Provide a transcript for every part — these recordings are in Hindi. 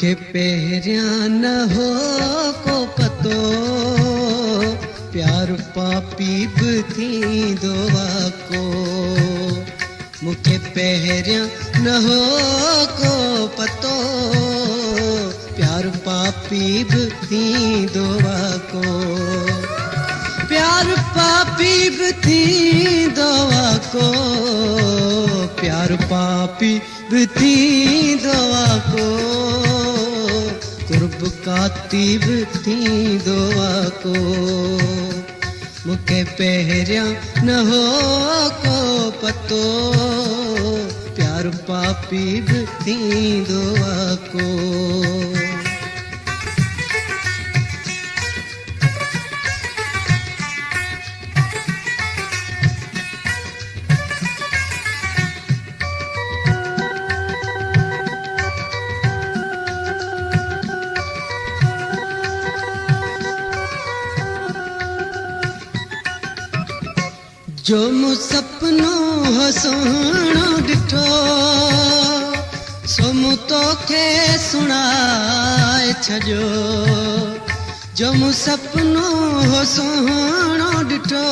मुखे पहिरियां न हो को पतो प्यार पापी बि थींदो को मुखे पहिरियां न हो को पतो प्यार पापी बि थींदो को प्यार पापी बि थींदो को प्यार पापी बि थींदो को कुर्ब कातिब थींदो को मुखे पहिरियां न हो को पतो प्यार पापी बि थींदो को जो मूं सपनो हो सुहिणो ॾिठो सो मूं तोखे सुणाए छॾियो जो मूं सपनो हो सुहिणो ॾिठो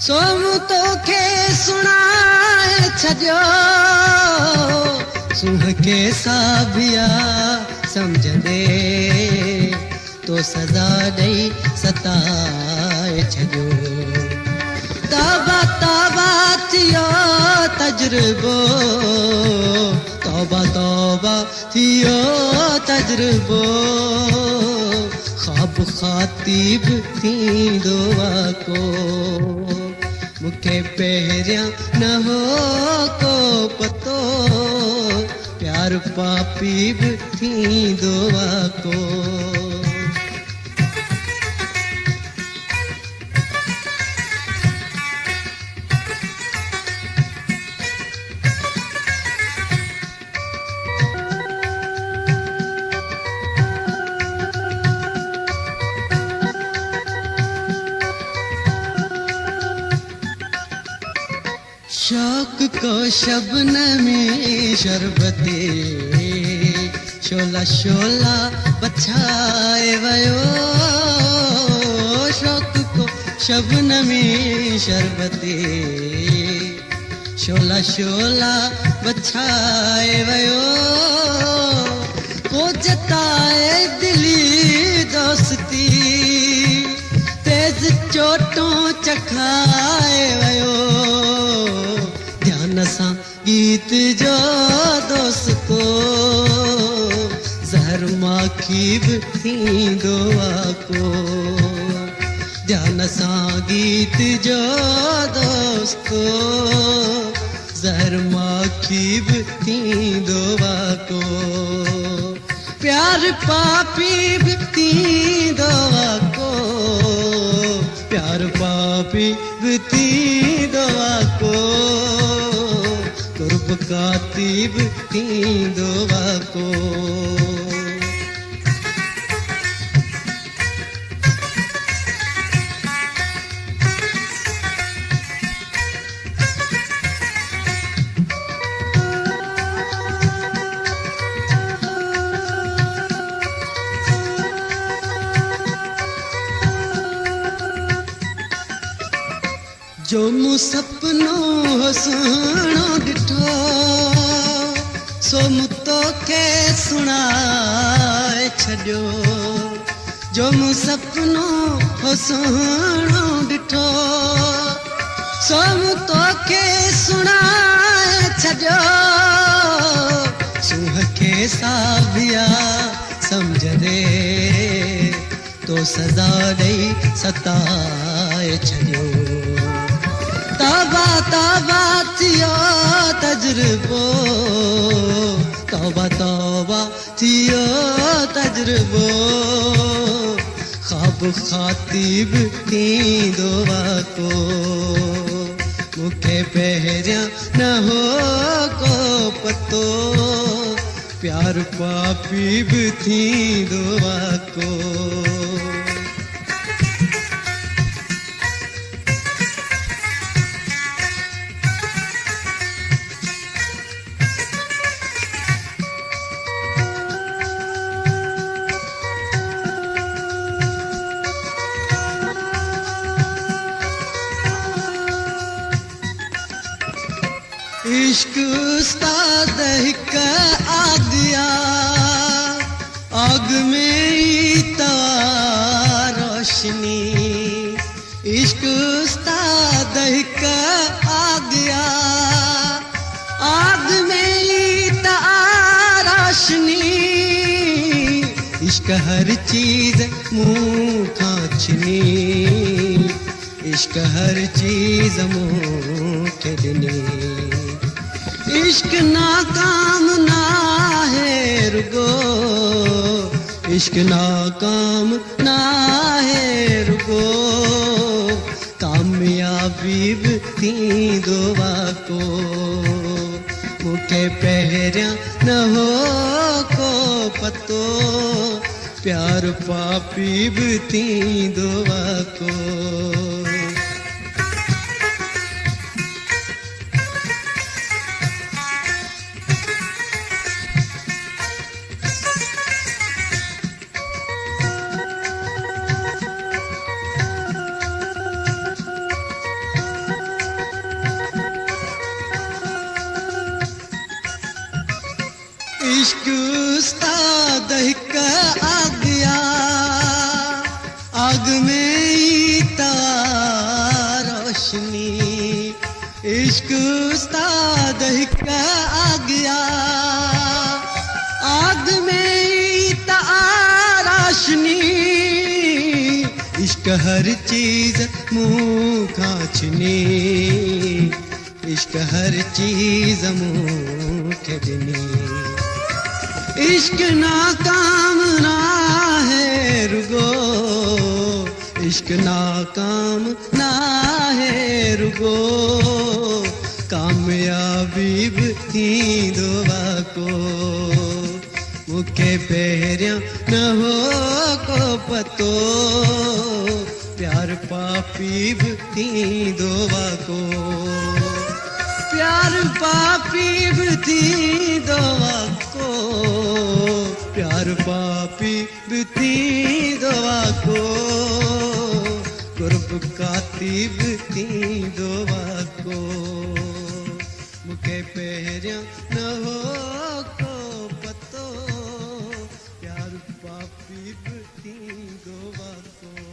सो मूं तोखे सुणाए छॾियो सुंह खे साबिया सम्झंदे तो सज़ा ॾेई सताए छॾियो तौबा तौबा थियो तजुर्बो तौबा तौबा थियो तजुर्बो ख्वाब खातिब थींदो को मुखे पहिरियां न हो को पतो प्यार पापी बि थींदो को शौक को शबनमी शरबते शोला शोला बछाए वयो शौक को शबनमी शरबते शोला शोला बछाए वयो को जताए दिली दोस्ती तेज चोटों चखाए वयो ध्यान सां गीत जो दोस्तो ज़हर माखी बि थींदो को ध्यान सां गीत जो दोस्तो ज़हर माखी बि थींदो को प्यार पापी बि थींदो को प्यार पापी बि थींदो को कुर्ब कातिब थींदो को जो मूं सपनो हो सुहिणो ॾिठो सो मूं तोखे सुणाए छॾियो जो मूं सपनो हो सुहिणो ॾिठो सो मूं तोखे सुणाए छॾियो सुंह खे साबिया सम्झंदे तो सज़ा ॾेई सताए छॾियो तौबा तौबा थियो तजुर्बो तौबा तौबा थियो तजुर्बो ख्वाब खातिब थींदो को मुखे पहिरियां न हो को पतो प्यार पापी बि थींदो को इश्क उस्ताद का आ गया, आग में ईता रोशनी। इश्क उस्ताद का आ गया, आग में ईता रोशनी। इश्क हर चीज मुँह खाचनी, इश्क हर चीज मुँह खेदनी। इश्क नाकाम ना है रुगो, इश्क नाकाम ना है रुगो। कामयाबी थी दुआ को, मुखे पहरिया न हो को पतो। प्यार पापी भी थी दुआ को। इश्क उस्ताद का आ गया, आग में ईता रोशनी। इश्क उस्ताद का आ गया, आग में ईता रोशनी। इश्क हर चीज मुँह खाचनी, इश्क हर चीज मुँह खेदनी। इश्क नाकाम ना है रुगो, इश्क नाकाम ना है रुगो। कामयाबी भी थी दुआ को, मुखे पहरिया न हो को पतो। प्यार पापी भी थी दुआ को, प्यार पापी भी थी दुआ को। प्यार पापी भी थी दुआ को, कुर्ब कातिब थी दुआ को। मुखे पहरिया न हो को पतो, प्यार पापी भी थी दुआ को।